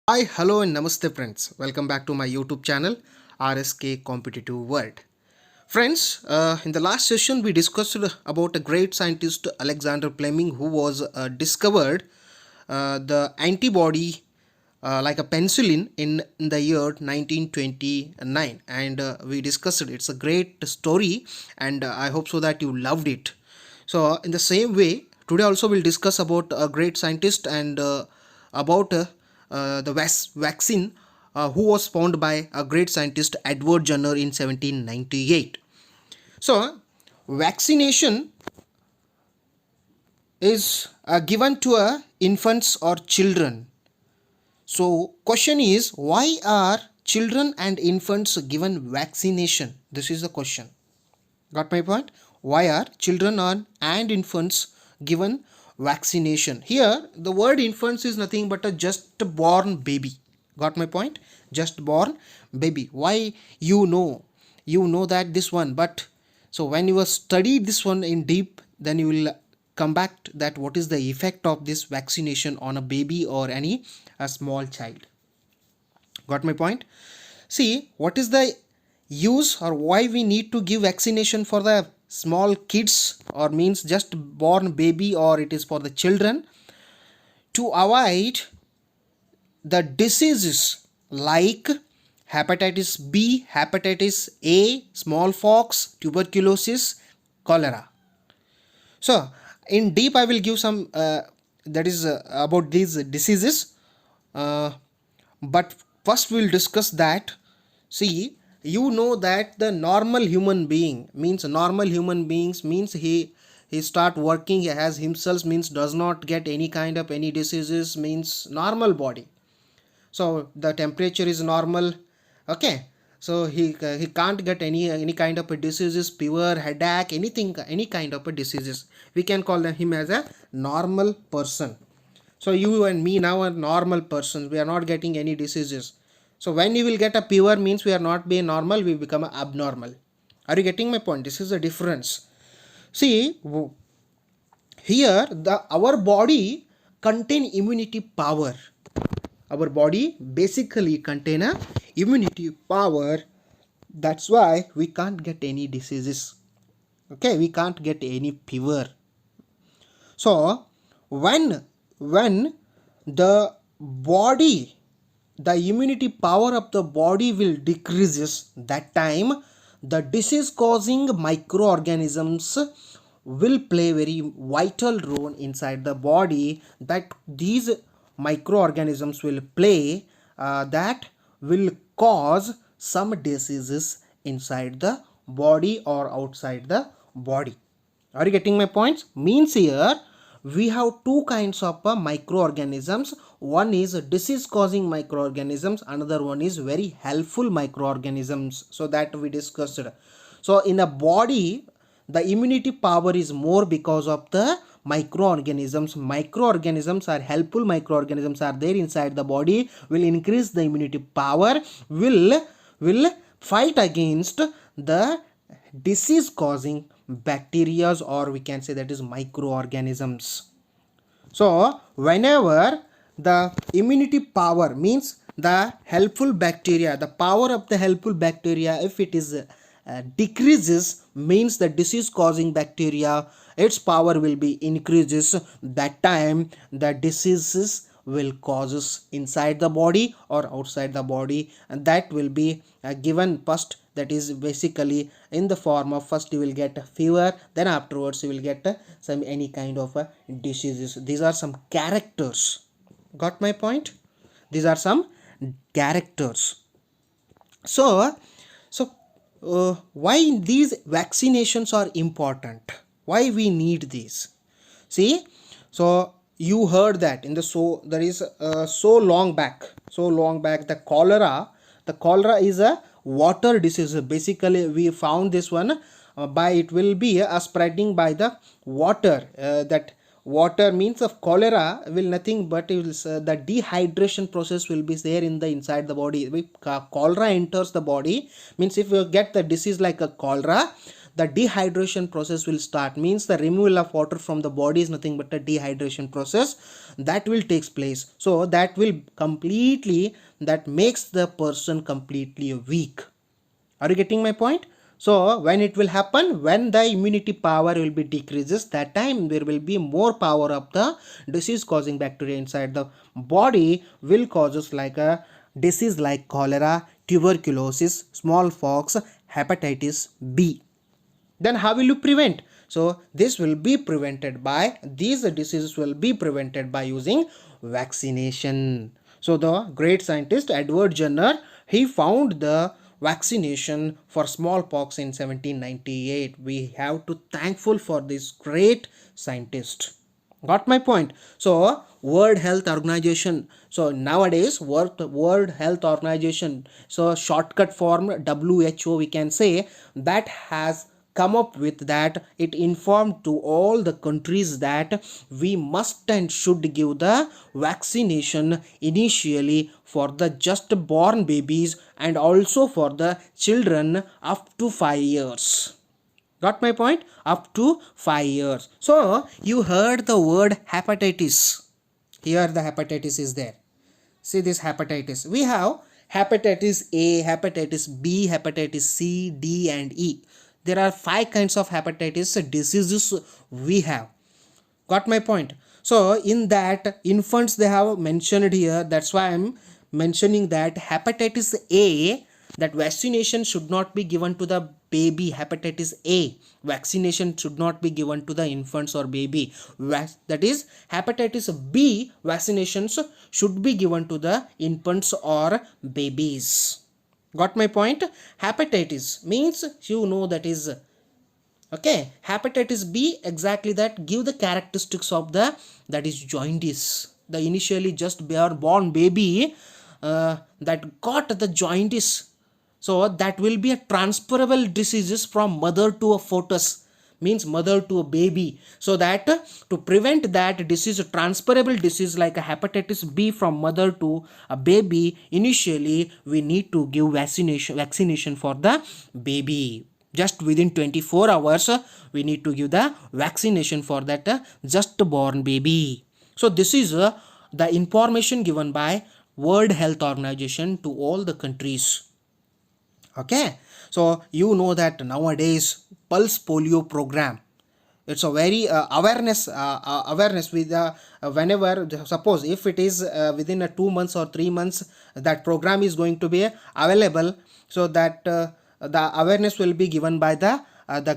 Hi, hello, and namaste, friends. Welcome back to my YouTube channel, RSK Competitive World. Friends, in the last session, we discussed about a great scientist, Alexander Fleming, who was discovered the antibody like a penicillin in the year 1929, and we discussed it. It's a great story, and I hope so that you loved it. So, in the same way, today also we'll discuss about a great scientist and about the vaccine who was found by a great scientist Edward Jenner in 1798. So, vaccination is given to infants or children. So, question is, why are children and infants given vaccination? This is the question. Got my point? Why are children and infants given vaccination? Here, the word infants is nothing but a just born baby. Got my point? Just born baby. Why you know that this one, but so when you study this one in deep, then you will come back to that what is the effect of this vaccination on a baby or any a small child. Got my point? See, what is the use or why we need to give vaccination for the small kids or means just born baby, or it is for the children to avoid the diseases like hepatitis B, hepatitis A, smallpox, tuberculosis, cholera. So, in deep, I will give some that is about these diseases. Uh, but first, we'll discuss that. See, you know that the normal human being means normal human beings means he start working, he has himself means does not get any kind of any diseases means normal body. So the temperature is normal, okay, so he can't get any kind of a diseases, fever, headache, anything, any kind of a diseases. We can call him as a normal person. So you and me now are normal persons, we are not getting any diseases. So when you will get a fever means we are not being normal, we become abnormal. Are you getting my point? This is the difference. See, here the our body contain immunity power. Our body basically contain a immunity power. That's why we can't get any diseases. Okay, we can't get any fever. So when the body, the immunity power of the body will decreases, that time the disease causing microorganisms will play very vital role inside the body, that these microorganisms will play that will cause some diseases inside the body or outside the body. Are you getting my points? Means here we have two kinds of microorganisms. One is disease causing microorganisms, another one is very helpful microorganisms, so that we discussed. So in a body the immunity power is more because of the microorganisms are helpful, microorganisms are there inside the body, will increase the immunity power, will fight against the disease causing bacterias, or we can say that is microorganisms. So whenever the immunity power means the helpful bacteria, the power of the helpful bacteria, if it is decreases means the disease causing bacteria, its power will be increases, that time the diseases will causes inside the body or outside the body, and that will be given first, that is basically in the form of first you will get a fever, then afterwards you will get some any kind of diseases. These are some characters. Got my point? These are some characters. So why these vaccinations are important, why we need these? See, so you heard that in the, so there is so long back the cholera is a water disease. Basically we found this one by it will be spreading by the water, that water means of cholera will nothing but it will, the dehydration process will be there in the inside the body. Cholera enters the body means if you get the disease like a cholera, the dehydration process will start. Means the removal of water from the body is nothing but a dehydration process that will takes place. So that will completely, that makes the person completely weak. Are you getting my point? So when it will happen, when the immunity power will be decreases, that time there will be more power of the disease causing bacteria inside the body will causes like a disease like cholera, tuberculosis, smallpox, hepatitis B. Then how will you prevent? So this will be prevented by, these diseases will be prevented by using vaccination. So the great scientist Edward Jenner, he found the vaccination for smallpox in 1798. We have to thankful for this great scientist. Got my point? So World Health Organization, so nowadays World Health Organization, so shortcut form WHO we can say, that has come up with that, it informed to all the countries that we must and should give the vaccination initially for the just born babies and also for the children up to 5 years. Got my point? Up to 5 years. So you heard the word hepatitis. Here the hepatitis is there. See this hepatitis. We have hepatitis A, hepatitis B, hepatitis C, D and E. There are 5 kinds of hepatitis diseases we have. Got my point? So in that infants they have mentioned here. That's why I'm mentioning that hepatitis A, that vaccination should not be given to the baby. Hepatitis A vaccination should not be given to the infants or baby. That is hepatitis B vaccinations should be given to the infants or babies. Got my point? Hepatitis means you know that is okay. Hepatitis B, exactly that, give the characteristics of the, that is jaundice. The initially just born baby that got the jaundice. So that will be a transferable diseases from mother to a fetus, means mother to a baby. So that to prevent that disease, transferable disease like a hepatitis B from mother to a baby, initially we need to give vaccination for the baby. Just within 24 hours we need to give the vaccination for that just born baby. So this is the information given by World Health Organization to all the countries. Okay, so you know that nowadays pulse polio program, it's a very awareness with whenever, suppose if it is within a 2 months or 3 months that program is going to be available, so that the awareness will be given by the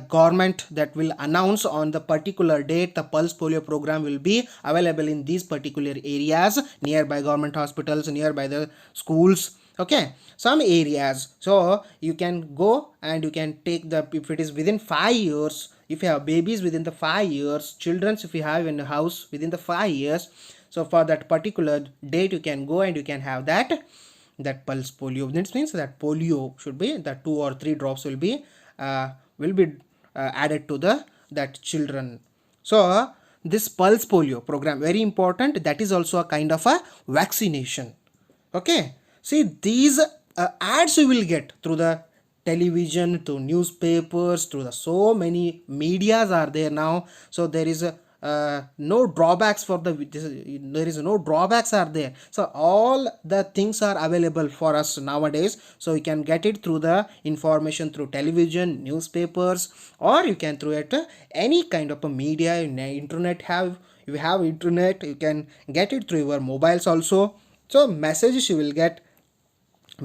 government, that will announce on the particular date the pulse polio program will be available in these particular areas, nearby government hospitals, nearby the schools. Okay, some areas. So you can go and you can take the, if it is within 5 years, if you have babies within the 5 years, children if you have in the house within the 5 years, so for that particular date you can go and you can have that pulse polio. This means that polio should be, that 2 or 3 drops will be added to the that children. So this pulse polio program very important, that is also a kind of a vaccination. Okay, see these ads you will get through the television, through newspapers, through the so many medias are there now. So there is a no drawbacks for the, there is no drawbacks are there. So all the things are available for us nowadays. So you can get it through the information through television, newspapers, or you can through it any kind of a media. Internet, have you have internet, you can get it through your mobiles also. So messages you will get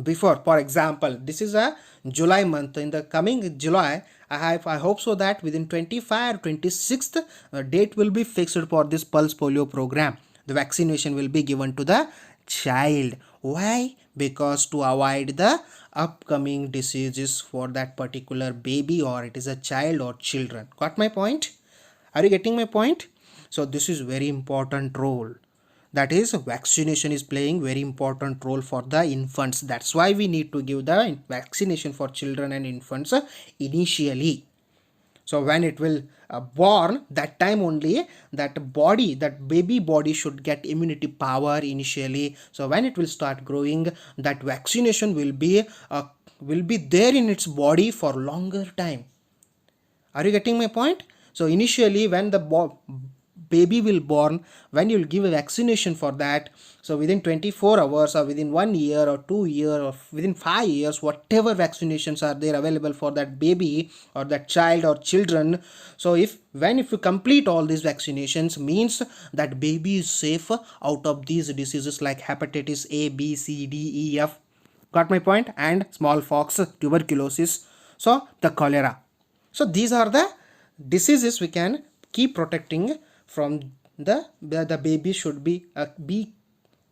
before. For example, this is a July month. In the coming July, I hope so that within 25 or 26th date will be fixed for this pulse polio program. The vaccination will be given to the child. Why? Because to avoid the upcoming diseases for that particular baby, or it is a child or children. Got my point? Are you getting my point? So this is very important role. That is, vaccination is playing very important role for the infants. That's why we need to give the vaccination for children and infants initially. So when it will born, that time only that body, that baby body should get immunity power initially. So when it will start growing, that vaccination will be there in its body for longer time. Are you getting my point? So initially when the baby will born, when you'll give a vaccination for that, so within 24 hours or within 1 year or 2 year or within 5 years, whatever vaccinations are there available for that baby or that child or children, so if you complete all these vaccinations, means that baby is safe out of these diseases like hepatitis A, B, C, D, E, F. Got my point? And smallpox, tuberculosis, so the cholera. So these are the diseases we can keep protecting from. The baby should be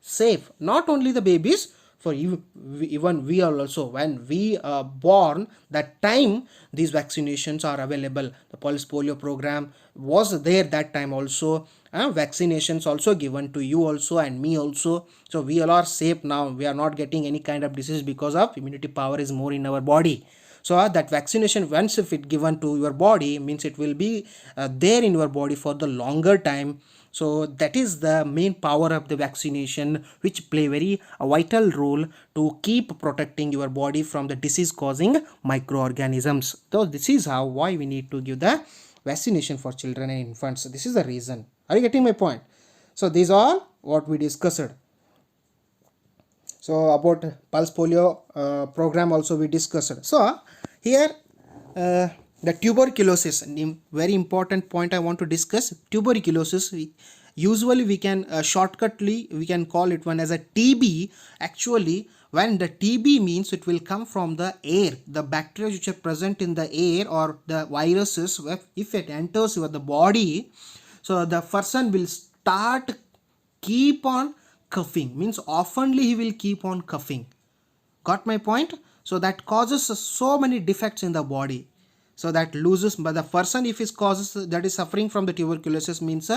safe. Not only the babies, for even we are also, when we are born, that time these vaccinations are available. The pulse polio program was there that time also. Vaccinations also given to you also and me also. So we all are safe now. We are not getting any kind of disease because of immunity power is more in our body. So that vaccination, once if it given to your body, means it will be there in your body for the longer time. So that is the main power of the vaccination, which play very vital role to keep protecting your body from the disease causing microorganisms. So this is why we need to give the vaccination for children and infants. This is the reason. Are you getting my point? So these are what we discussed. So about pulse polio program also we discussed. So here the tuberculosis, very important point I want to discuss. Tuberculosis, usually we can shortcutly we can call it one as a TB. Actually, when the TB means, it will come from the air, the bacteria which are present in the air or the viruses. If it enters your the body, so the person will start keep on coughing, means oftenly he will keep on coughing. Got my point? So that causes so many defects in the body. So that loses, but the person if is causes that is suffering from the tuberculosis, means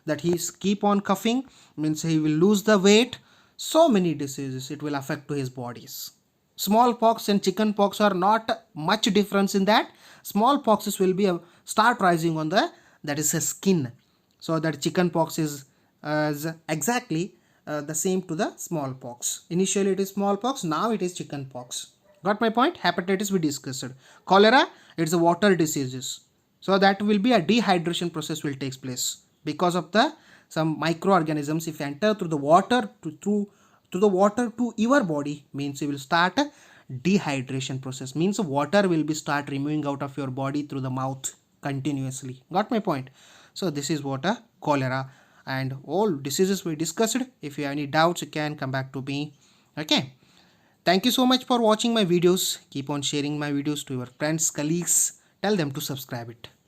that he keep on coughing, means he will lose the weight. So many diseases it will affect to his bodies. Smallpox and chickenpox are not much difference in that. Smallpoxes will be start rising on the, that is a skin. So that chickenpox is exactly the same to the smallpox. Initially it is smallpox, now it is chickenpox. Got my point? Hepatitis we discussed. Cholera, it's a water diseases. So that will be a dehydration process will takes place because of the some microorganisms if enter through the water to the water to your body, means you will start a dehydration process, means water will be start removing out of your body through the mouth continuously. Got my point? So this is what a cholera and all diseases we discussed. If you have any doubts, you can come back to me. Okay, thank you so much for watching my videos. Keep on sharing my videos to your friends, colleagues. Tell them to subscribe it.